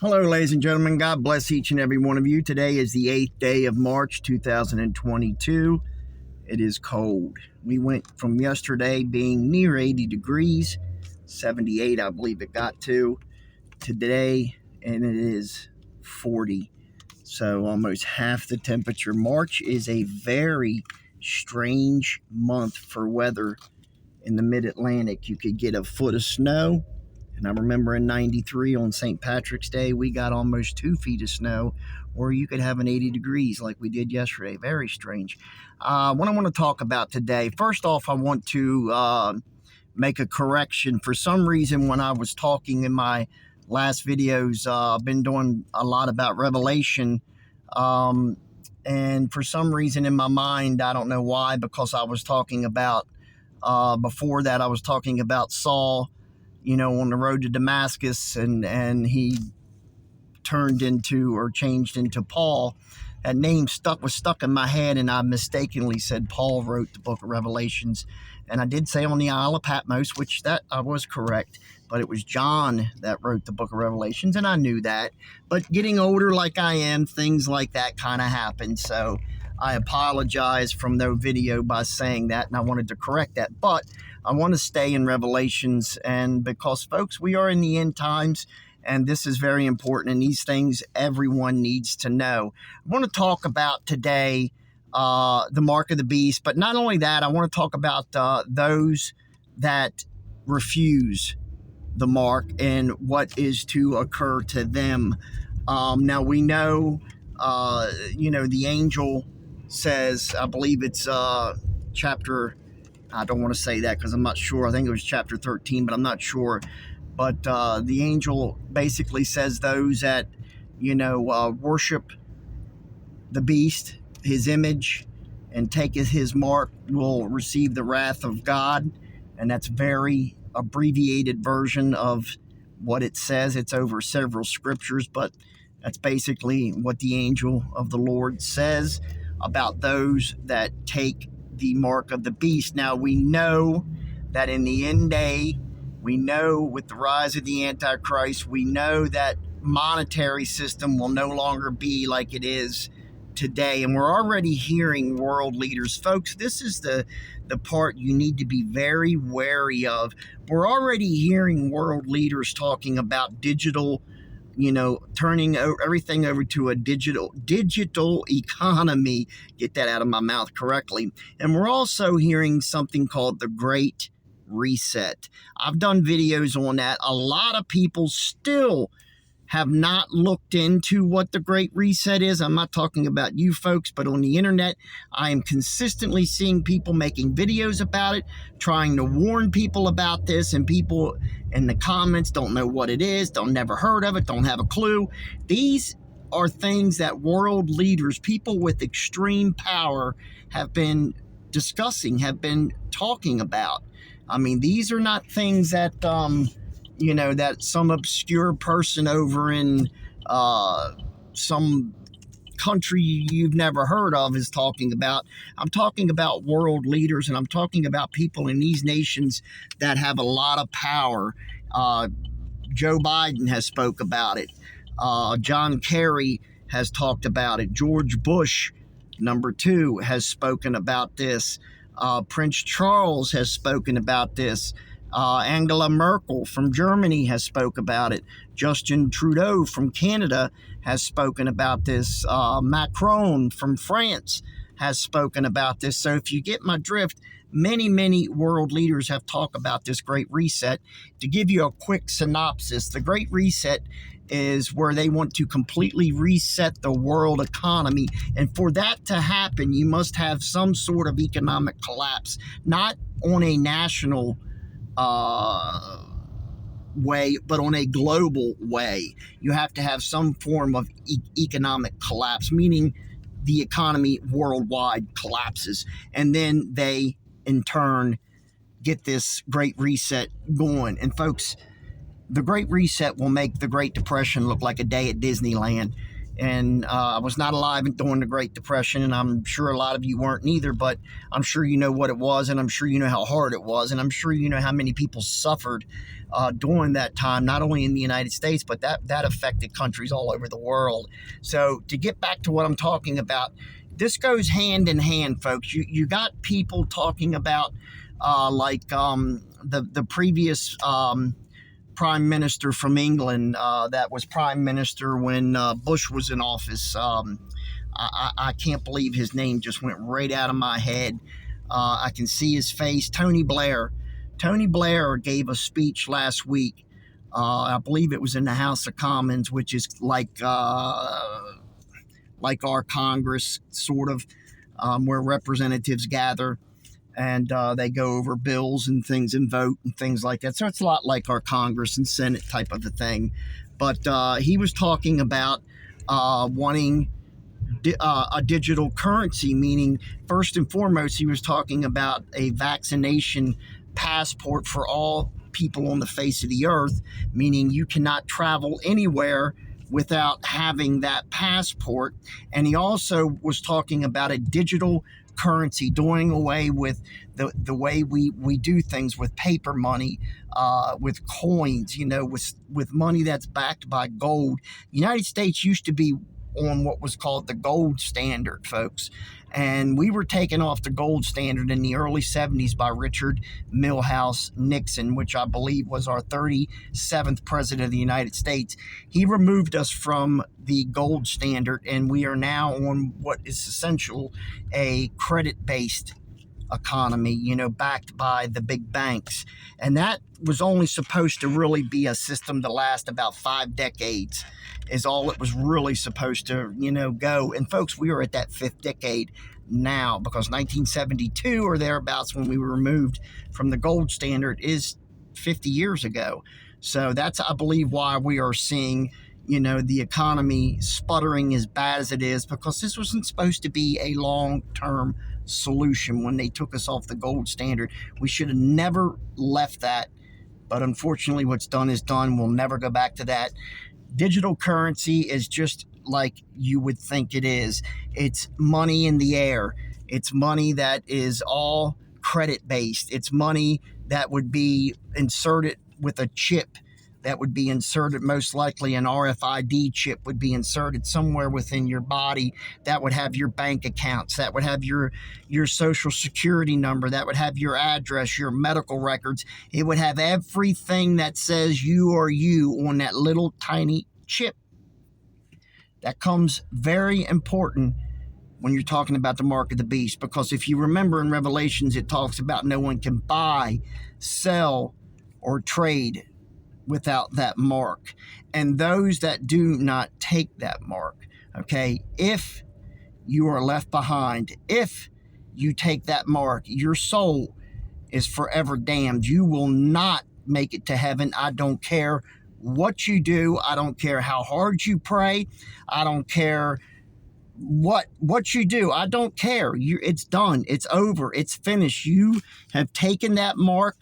Hello, ladies and gentlemen. God bless each and every one of you. Today is the 8th day of March, 2022. It is cold. We went from yesterday being near 80 degrees, 78, I believe it got to today, and it is 40. So almost half the temperature. March is a very strange month for weather in the mid-Atlantic. You could get a foot of snow. And I remember in 93 on St. Patrick's Day, we got almost 2 feet of snow, or you could have an 80 degrees like we did yesterday. Very strange. What I want to talk about today, first off, I want to make a correction. For some reason, when I was talking in my last videos, I've been doing a lot about Revelation. And for some reason in my mind, I don't know why, because I was talking about, before that, I was talking about Saul, on the road to Damascus, and he turned into or changed into Paul. That name was stuck in my head, and I mistakenly said Paul wrote the book of Revelations. And I did say on the Isle of Patmos, which that I was correct, but it was John that wrote the book of Revelations, and I knew that. But getting older like I am, things like that kind of happen. So I apologize from the video by saying that, and I wanted to correct that. But I want to stay in Revelations, and because, folks, we are in the end times, and this is very important, and these things everyone needs to know. I want to talk about today the mark of the beast, but not only that, I want to talk about those that refuse the mark and what is to occur to them. Now, we know, the angel says, I believe it's chapter, I don't want to say that because I'm not sure. I think it was chapter 13, but I'm not sure. But the angel basically says those that, worship the beast, his image, and take his mark will receive the wrath of God. And that's very abbreviated version of what it says. It's over several scriptures, but that's basically what the angel of the Lord says about those that take the mark of the beast. Now, we know that in the end day, we know with the rise of the Antichrist, we know that monetary system will no longer be like it is today. And we're already hearing world leaders. Folks, this is the part you need to be very wary of. We're already hearing world leaders talking about digital, turning everything over to a digital economy. Get that out of my mouth correctly. And we're also hearing something called the Great Reset. I've done videos on that. A lot of people still have not looked into what the Great Reset is. I'm not talking about you folks, but on the internet, I am consistently seeing people making videos about it, trying to warn people about this, and people in the comments don't know what it is, don't never heard of it, don't have a clue. These are things that world leaders, people with extreme power, have been discussing, have been talking about. I mean, these are not things that that some obscure person over in some country you've never heard of is talking about. I'm talking about world leaders, and I'm talking about people in these nations that have a lot of power. Joe Biden has spoke about it. John Kerry has talked about it. George Bush, number 2, has spoken about this. Prince Charles has spoken about this. Angela Merkel from Germany has spoke about it. Justin Trudeau from Canada has spoken about this. Macron from France has spoken about this. So if you get my drift, many world leaders have talked about this Great Reset. To give you a quick synopsis, the Great Reset is where they want to completely reset the world economy. And for that to happen, you must have some sort of economic collapse, not on a national way, but on a global way. You have to have some form of economic collapse, meaning the economy worldwide collapses. And then they, in turn, get this Great Reset going. And folks, the Great Reset will make the Great Depression look like a day at Disneyland. And I was not alive during the Great Depression, and I'm sure a lot of you weren't neither, but I'm sure you know what it was, and I'm sure you know how hard it was, and I'm sure you know how many people suffered during that time, not only in the United States, but that affected countries all over the world. So to get back to what I'm talking about, this goes hand in hand, folks. You got people talking about the previous prime minister from England that was prime minister when Bush was in office. I can't believe his name just went right out of my head. I can see his face. Tony Blair. Tony Blair gave a speech last week. I believe it was in the House of Commons, which is like our Congress, sort of, where representatives gather and they go over bills and things and vote and things like that. So it's a lot like our Congress and Senate type of a thing. But he was talking about wanting a digital currency, meaning first and foremost, he was talking about a vaccination passport for all people on the face of the earth, meaning you cannot travel anywhere without having that passport. And he also was talking about a digital currency, doing away with the way we do things with paper money, with coins, with money that's backed by gold. The United States used to be on what was called the gold standard, folks. And we were taken off the gold standard in the early 70s by Richard Milhous Nixon, which I believe was our 37th president of the United States. He removed us from the gold standard, and we are now on what is essential a credit-based economy, backed by the big banks. And that was only supposed to really be a system to last about 5 decades, is all it was really supposed to, go. And folks, we are at that 5th decade now, because 1972 or thereabouts, when we were removed from the gold standard, is 50 years ago. So that's, I believe, why we are seeing, the economy sputtering as bad as it is, because this wasn't supposed to be a long-term solution when they took us off the gold standard. We should have never left that. But unfortunately, what's done is done. We'll never go back to that. Digital currency is just like you would think it is. It's money in the air. It's money that is all credit-based. It's money that would be inserted with a chip that would be inserted, most likely an RFID chip would be inserted somewhere within your body that would have your bank accounts, that would have your social security number, that would have your address, your medical records. It would have everything that says you are you on that little tiny chip. That comes very important when you're talking about the mark of the beast, because if you remember in Revelations, it talks about no one can buy, sell, or trade without that mark. And those that do not take that mark, okay, if you are left behind, if you take that mark, your soul is forever damned. You will not make it to heaven. I don't care what you do. I don't care how hard you pray. I don't care what you do. I don't care. It's done. It's over. It's finished. You have taken that mark,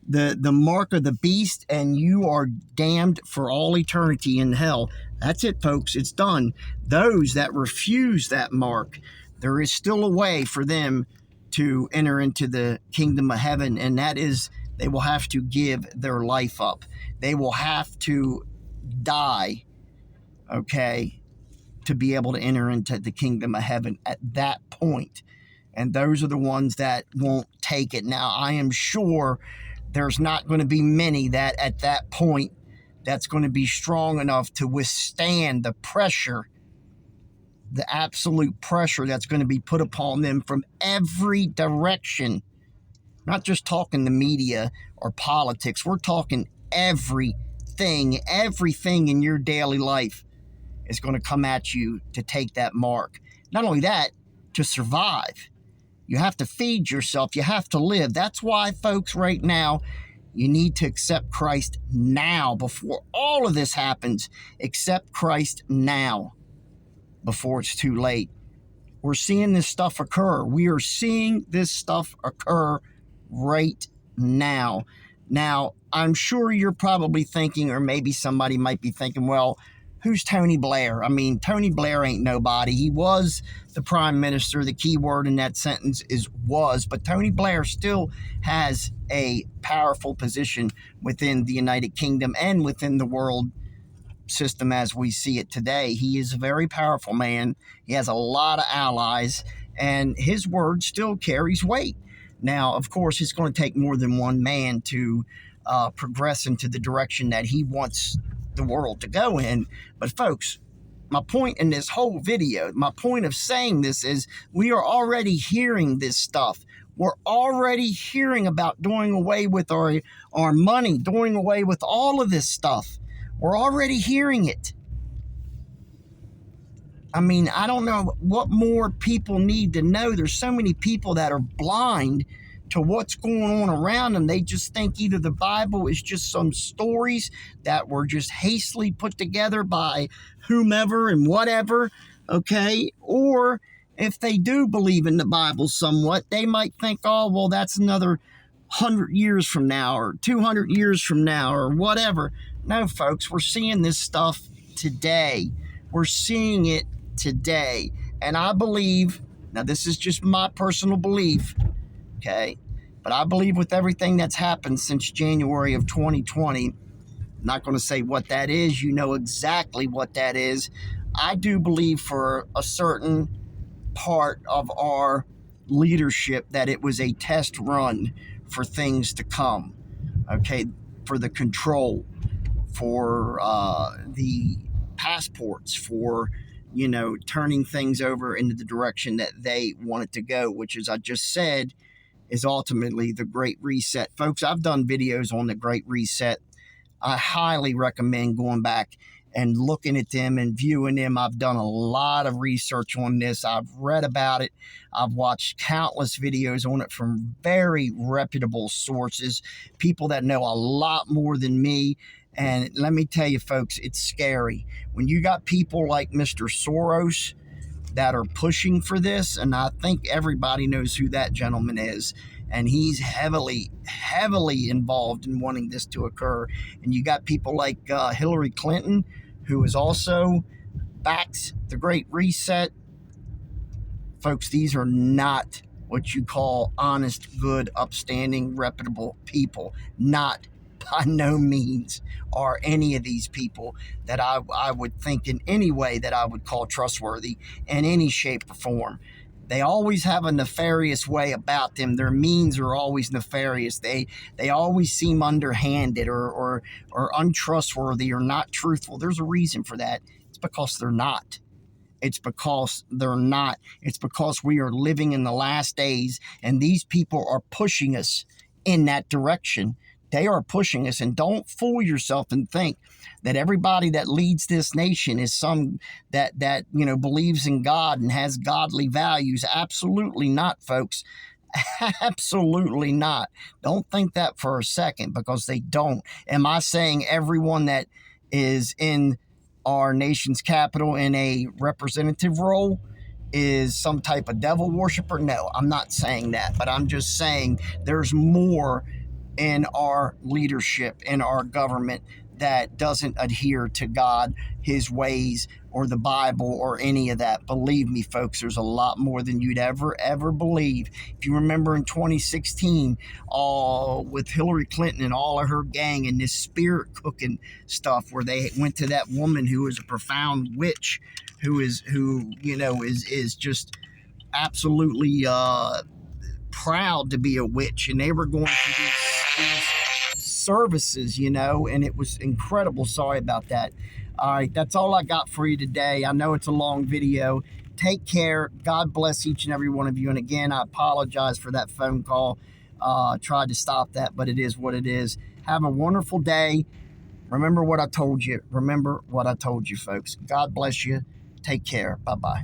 the mark of the beast, and you are damned for all eternity in hell. That's it, folks. It's done. Those that refuse that mark, there is still a way for them to enter into the kingdom of heaven, and that is they will have to give their life up. They will have to die, okay, to be able to enter into the kingdom of heaven at that point. And those are the ones that won't take it. Now, I am sure there's not going to be many that at that point that's going to be strong enough to withstand the pressure, the absolute pressure that's going to be put upon them from every direction. Not just talking the media or politics. We're talking everything in your daily life is going to come at you to take that mark. Not only that, to survive. You have to feed yourself. You have to live. That's why, folks, right now, you need to accept Christ now before all of this happens. Accept Christ now before it's too late. We're seeing this stuff occur. We are seeing this stuff occur right now. Now, I'm sure you're probably thinking, or maybe somebody might be thinking, well, who's Tony Blair? I mean, Tony Blair ain't nobody. He was the prime minister. The key word in that sentence is was, but Tony Blair still has a powerful position within the United Kingdom and within the world system as we see it today. He is a very powerful man. He has a lot of allies, and his word still carries weight. Now, of course, it's going to take more than one man to progress into the direction that he wants the world to go in. But folks, my point in this whole video, my point of saying this is we are already hearing this stuff. We're already hearing about doing away with our money, doing away with all of this stuff. We're already hearing it. I mean, I don't know what more people need to know. There's so many people that are blind to what's going on around them. They just think either the Bible is just some stories that were just hastily put together by whomever and whatever, okay? Or if they do believe in the Bible somewhat, they might think, oh, well, that's another 100 years from now or 200 years from now or whatever. No, folks, we're seeing this stuff today. We're seeing it today. And I believe, now this is just my personal belief, okay? But I believe with everything that's happened since January of 2020, I'm not going to say what that is. You know exactly what that is. I do believe for a certain part of our leadership that it was a test run for things to come, okay? For the control, for the passports, for, you know, turning things over into the direction that they want it to go, which, as I just said, is ultimately the Great Reset. Folks, I've done videos on the Great Reset. I highly recommend going back and looking at them and viewing them. I've done a lot of research on this. I've read about it. I've watched countless videos on it from very reputable sources, people that know a lot more than me. And let me tell you, folks, it's scary. When you got people like Mr. Soros that are pushing for this, and I think everybody knows who that gentleman is, and he's heavily involved in wanting this to occur. And you got people like Hillary Clinton, who is also backs the Great Reset. Folks, these are not what you call honest, good, upstanding, reputable people. Not by no means are any of these people that I would think in any way that I would call trustworthy in any shape or form. They always have a nefarious way about them. Their means are always nefarious. They always seem underhanded or untrustworthy or not truthful. There's a reason for that. It's because they're not. It's because they're not. It's because we are living in the last days, and these people are pushing us in that direction. They are pushing us, and don't fool yourself and think that everybody that leads this nation is some that you know believes in God and has godly values. Absolutely not, folks. Absolutely not. Don't think that for a second, because they don't. Am I saying everyone that is in our nation's capital in a representative role is some type of devil worshiper? No, I'm not saying that, but I'm just saying there's more in our leadership, in our government, that doesn't adhere to God, his ways, or the Bible, or any of that. Believe me, folks, there's a lot more than you'd ever believe. If you remember in 2016, with Hillary Clinton and all of her gang and this spirit cooking stuff, where they went to that woman who is a profound witch, who is just absolutely proud to be a witch, and they were going to these services, and it was incredible. Sorry about that. All right, that's all I got for you today. I know it's a long video. Take care. God bless each and every one of you. And again, I apologize for that phone call. Tried to stop that, but it is what it is. Have a wonderful day. Remember what I told you. Remember what I told you, folks. God bless you. Take care. Bye-bye.